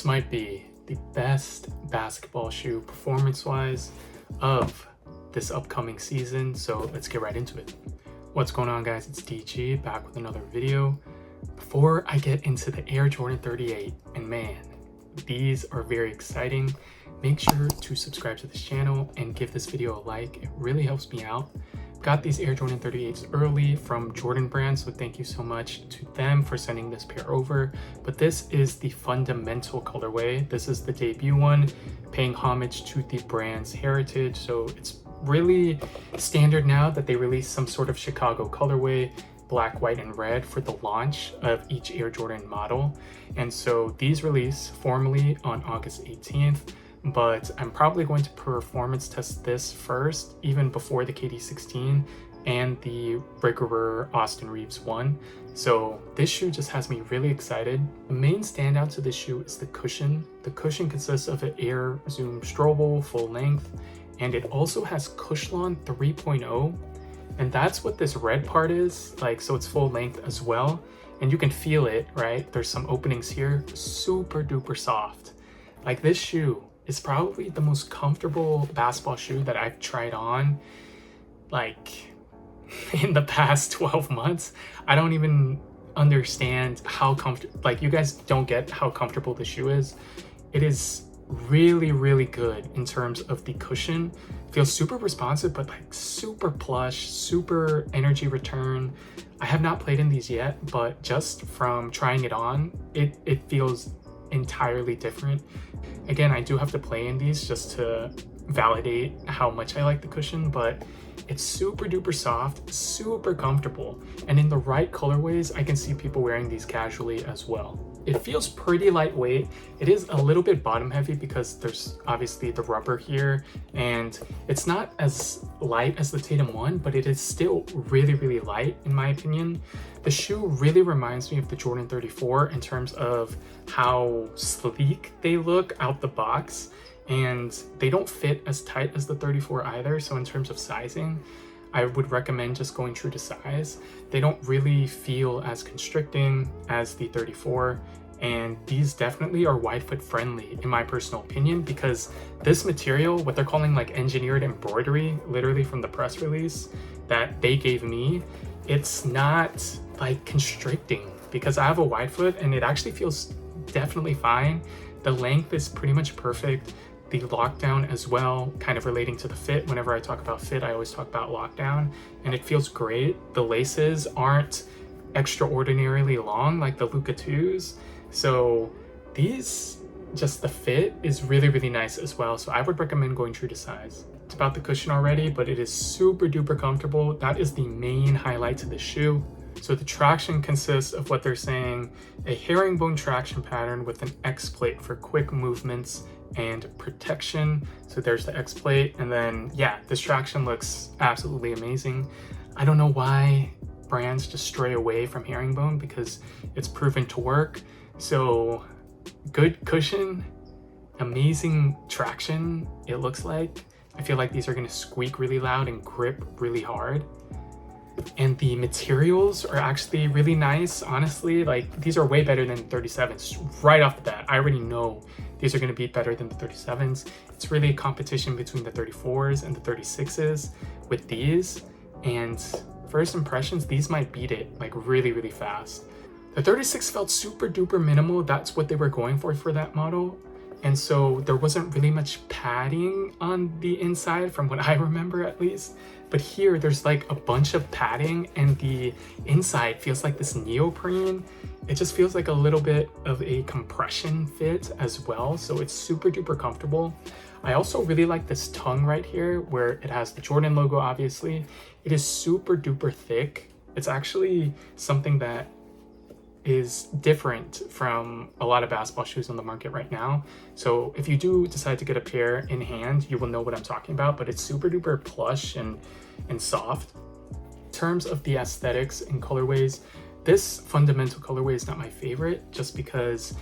This might be the best basketball shoe performance-wise of this upcoming season, so let's get right into it. What's going on, guys? It's DG back with another video. Before I get into the Air Jordan 38, and man, these are very exciting, make sure to subscribe to this channel and give this video a like. It really helps me out. Got these Air Jordan 38s early from Jordan Brand, so thank you so much to them for sending this pair over. But this is the fundamental colorway. This is the debut one, paying homage to the brand's heritage. So it's really standard now that they release some sort of Chicago colorway, black, white, and red for the launch of each Air Jordan model. And so these release formally on August 18th. But I'm probably going to performance test this first, even before the KD16 and the regular Austin Reeves one. So this shoe just has me really excited. The main standout to this shoe is the cushion. The cushion consists of an Air Zoom Strobel full length, and it also has Cushlon 3.0. And that's what this red part is, like, so it's full length as well. And you can feel it, right? There's some openings here, super duper soft. Like, this shoe is probably the most comfortable basketball shoe that I've tried on, like, in the past 12 months. I don't even understand how comfortable, like, you guys don't get how comfortable the shoe is. It is really, really good in terms of the cushion. Feels super responsive, but like super plush, super energy return. I have not played in these yet, but just from trying it on, it feels entirely different. Again, I do have to play in these just to validate how much I like the cushion, but it's super duper soft, super comfortable, and in the right colorways, I can see people wearing these casually as well. It feels pretty lightweight. It is a little bit bottom heavy because there's obviously the rubber here, and it's not as light as the Tatum one, but it is still really, really light in my opinion. The shoe really reminds me of the Jordan 34 in terms of how sleek they look out the box, and they don't fit as tight as the 34 either. So in terms of sizing, I would recommend just going true to size. They don't really feel as constricting as the 34, and these definitely are wide foot friendly in my personal opinion, because this material, what they're calling like engineered embroidery, literally from the press release that they gave me, it's not like constricting, because I have a wide foot and it actually feels definitely fine. The length is pretty much perfect. The lockdown as well, kind of relating to the fit. Whenever I talk about fit, I always talk about lockdown, and it feels great. The laces aren't extraordinarily long like the Luka 2s. So these, just the fit is really, really nice as well. So I would recommend going true to size. It's about the cushion already, but it is super duper comfortable. That is the main highlight to the shoe. So the traction consists of what they're saying, a herringbone traction pattern with an X plate for quick movements and protection. So there's the X plate, and then yeah, this traction looks absolutely amazing. I don't know why brands just stray away from herringbone, because it's proven to work. So good cushion, amazing traction, it looks like. I feel like these are going to squeak really loud and grip really hard. And the materials are actually really nice, honestly. Like, these are way better than 37s right off the bat. I already know these are going to be better than the 37s. It's really a competition between the 34s and the 36s with these, and first impressions, these might beat it like really, really fast. The 36 felt super duper minimal. That's what they were going for that model. And so there wasn't really much padding on the inside from what I remember, at least. But here there's like a bunch of padding, and the inside feels like this neoprene. It just feels like a little bit of a compression fit as well. So it's super duper comfortable. I also really like this tongue right here where it has the Jordan logo, obviously. It is super duper thick. It's actually something that is different from a lot of basketball shoes on the market right now. So if you do decide to get a pair in hand, you will know what I'm talking about, but it's super duper plush and soft. In terms of the aesthetics and colorways, this fundamental colorway is not my favorite, just because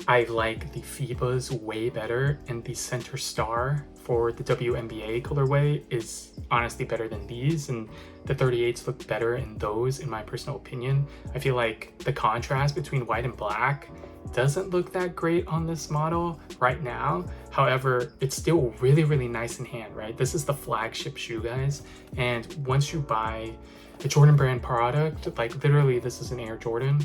I like the FIBAs way better, and the center star for the WNBA colorway is honestly better than these, and the 38s look better in those, in my personal opinion. I feel like the contrast between white and black doesn't look that great on this model right now. However, it's still really nice in hand, right? This is the flagship shoe, guys, and once you buy a Jordan brand product, like literally this is an Air Jordan,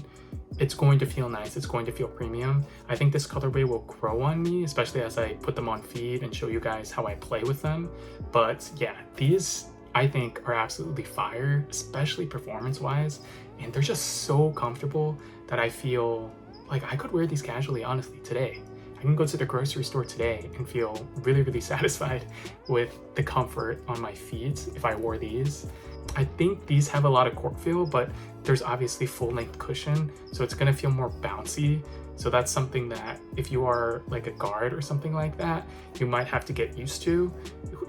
it's going to feel nice, it's going to feel premium. I think this colorway will grow on me, especially as I put them on feed and show you guys how I play with them. But yeah, these I think are absolutely fire, especially performance wise, and they're just so comfortable that I feel like I could wear these casually, honestly, today. I can go to the grocery store today and feel really satisfied with the comfort on my feet if I wore these. I think these have a lot of court feel, but there's obviously full length cushion, so it's gonna feel more bouncy. So that's something that if you are like a guard or something like that, you might have to get used to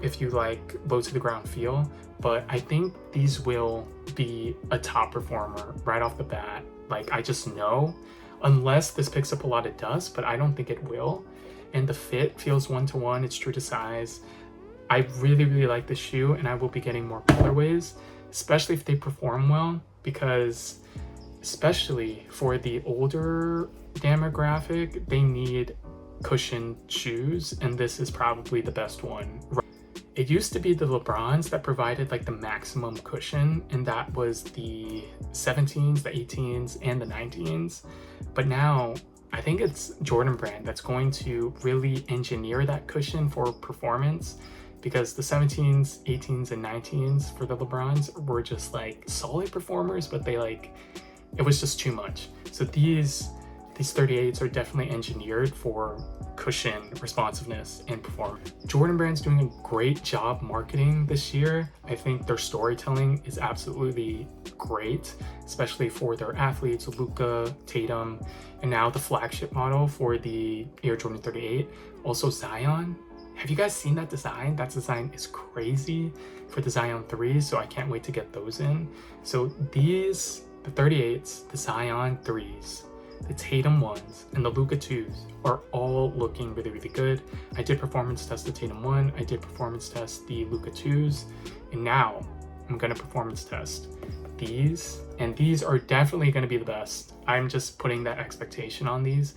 if you like low to the ground feel. But I think these will be a top performer right off the bat. Like, I just know, unless this picks up a lot of dust, but I don't think it will. And the fit feels 1-to-1, it's true to size. I really like the shoe, and I will be getting more colorways, especially if they perform well, because especially for the older demographic, they need cushioned shoes, and this is probably the best one. It used to be the LeBrons that provided like the maximum cushion, and that was the 17s, the 18s, and the 19s. But now I think it's Jordan brand that's going to really engineer that cushion for performance, because the 17s, 18s, and 19s for the LeBrons were just like solid performers, but it was just too much. So these 38s are definitely engineered for cushion, responsiveness, and performance. Jordan brand's doing a great job marketing this year. I think their storytelling is absolutely great, especially for their athletes, Luka, Tatum, and now the flagship model for the Air Jordan 38, also Zion. Have you guys seen that design? That design is crazy for the Zion 3s, so I can't wait to get those in. So these, the 38s, the Zion 3s, the Tatum 1s, and the Luka 2s are all looking really good. I did performance test the Tatum 1, I did performance test the Luka 2s, and now I'm gonna performance test these, and these are definitely gonna be the best. I'm just putting that expectation on these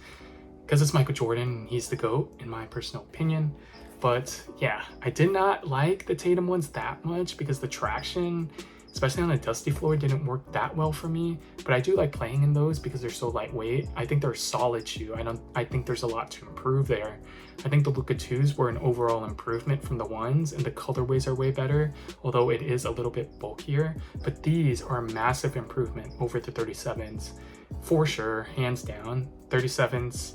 because it's Michael Jordan, he's the GOAT in my personal opinion. But yeah, I did not like the Tatum ones that much because the traction, especially on a dusty floor, didn't work that well for me. But I do like playing in those because they're so lightweight. I think they're a solid shoe. I think there's a lot to improve there. I think the Luka 2s were an overall improvement from the 1s, and the colorways are way better, although it is a little bit bulkier. But these are a massive improvement over the 37s. For sure, hands down. 37s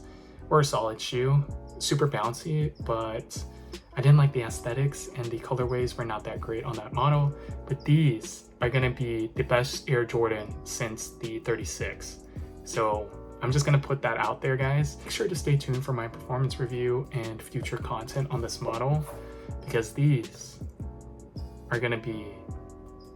were a solid shoe. Super bouncy, but I didn't like the aesthetics, and the colorways were not that great on that model. But these are gonna be the best Air Jordan since the 36. So I'm just gonna put that out there, guys. Make sure to stay tuned for my performance review and future content on this model, because these are gonna be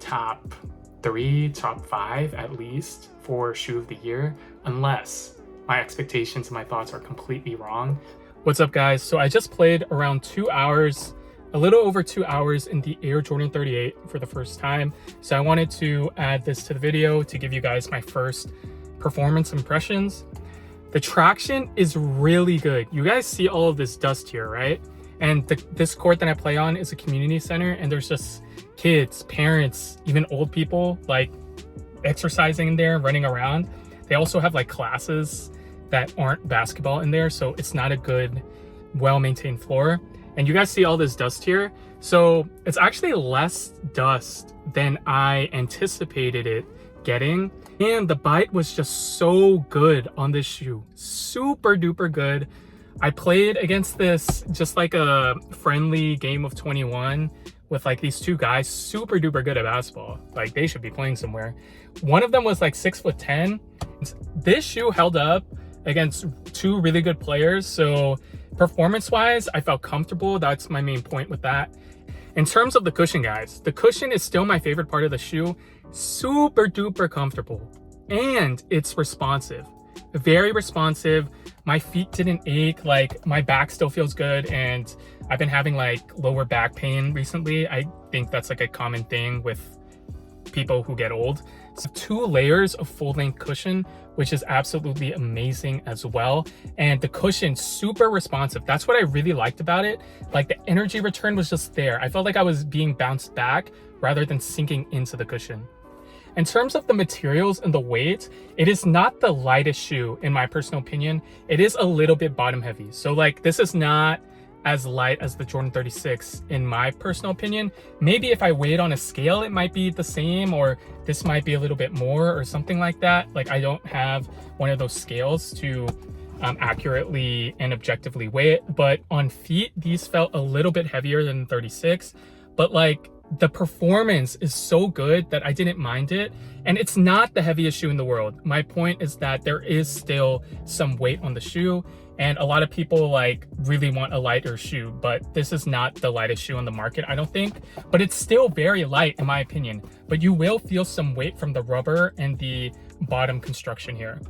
top 3, top 5 at least for shoe of the year, unless my expectations and my thoughts are completely wrong. What's up, guys? So I just played around 2 hours, a little over 2 hours in the Air Jordan 38 for the first time. So I wanted to add this to the video to give you guys my first performance impressions. The traction is really good. You guys see all of this dust here, right? And this court that I play on is a community center, and there's just kids, parents, even old people like exercising in there, running around. They also have like classes that aren't basketball in there, so it's not a good, well-maintained floor. And you guys see all this dust here, so it's actually less dust than I anticipated it getting. And the bite was just so good on this shoe, super duper good. I played against this just like a friendly game of 21 with like these two guys, super duper good at basketball. Like, they should be playing somewhere. One of them was like 6'10". This shoe held up against two really good players, so performance wise I felt comfortable. That's my main point with that. In terms of the cushion, guys, the cushion is still my favorite part of the shoe. Super duper comfortable, and it's responsive. very responsive. My feet didn't ache, like my back still feels good, and I've been having like lower back pain recently. I think that's like a common thing with people who get old. So 2 layers of full-length cushion, which is absolutely amazing as well. And the cushion, super responsive. That's what I really liked about it. Like the energy return was just there. I felt like I was being bounced back rather than sinking into the cushion. In terms of the materials and the weight, it is not the lightest shoe in my personal opinion. It is a little bit bottom heavy. So like this is not as light as the Jordan 36 in my personal opinion. Maybe if I weighed on a scale, it might be the same, or this might be a little bit more or something like that. Like I don't have one of those scales to accurately and objectively weigh it, but on feet, these felt a little bit heavier than the 36, but like the performance is so good that I didn't mind it. And it's not the heaviest shoe in the world. My point is that there is still some weight on the shoe, and a lot of people like really want a lighter shoe, but this is not the lightest shoe on the market, I don't think. But it's still very light in my opinion, but you will feel some weight from the rubber and the bottom construction here.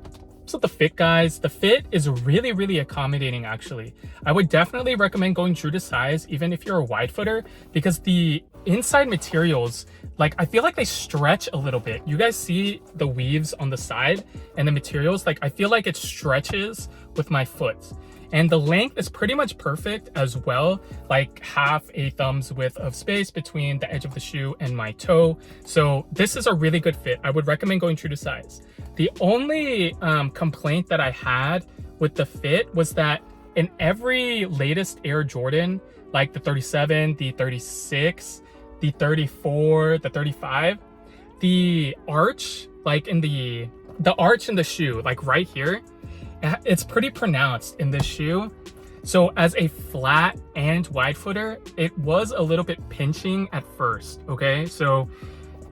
So the fit, guys, the fit is really accommodating actually. I would definitely recommend going true to size even if you're a wide footer, because the inside materials, like I feel like they stretch a little bit. You guys see the weaves on the side and the materials, like I feel like it stretches with my foot. And the length is pretty much perfect as well, like half a thumb's width of space between the edge of the shoe and my toe. So this is a really good fit. I would recommend going true to size. The only complaint that I had with the fit was that in every latest Air Jordan, like the 37, the 36, the 34, the 35, the arch, like in the arch in the shoe, like right here, it's pretty pronounced in this shoe. So as a flat and wide footer, it was a little bit pinching at first, okay? So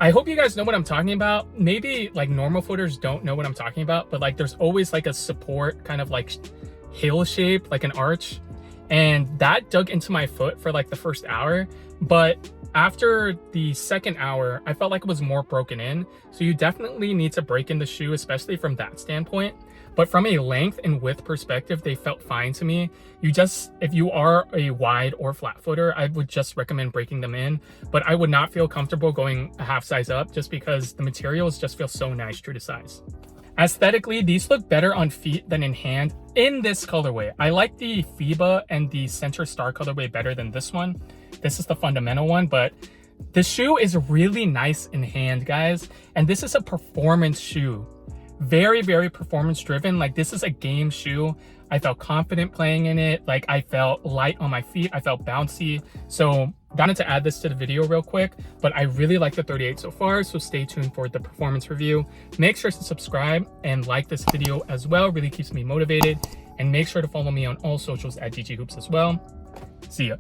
I hope you guys know what I'm talking about. Maybe like normal footers don't know what I'm talking about, but like there's always like a support kind of like hill shape, like an arch. And that dug into my foot for like the first hour. But after the second hour, I felt like it was more broken in. So you definitely need to break in the shoe, especially from that standpoint. But from a length and width perspective, they felt fine to me. If you are a wide or flat footer, I would just recommend breaking them in. But I would not feel comfortable going a half size up just because the materials just feel so nice true to size. Aesthetically, these look better on feet than in hand in this colorway. I like the FIBA and the Center Star colorway better than this one. This is the fundamental one, but the shoe is really nice in hand, guys. And this is a performance shoe. Very performance driven. Like this is a game shoe. I felt confident playing in it. Like I felt light on my feet. I felt bouncy. So wanted to add this to the video real quick, but I really like the 38 so far. So stay tuned for the performance review. Make sure to subscribe and like this video as well. Really keeps me motivated. And make sure to follow me on all socials at DG Hoops as well. See ya.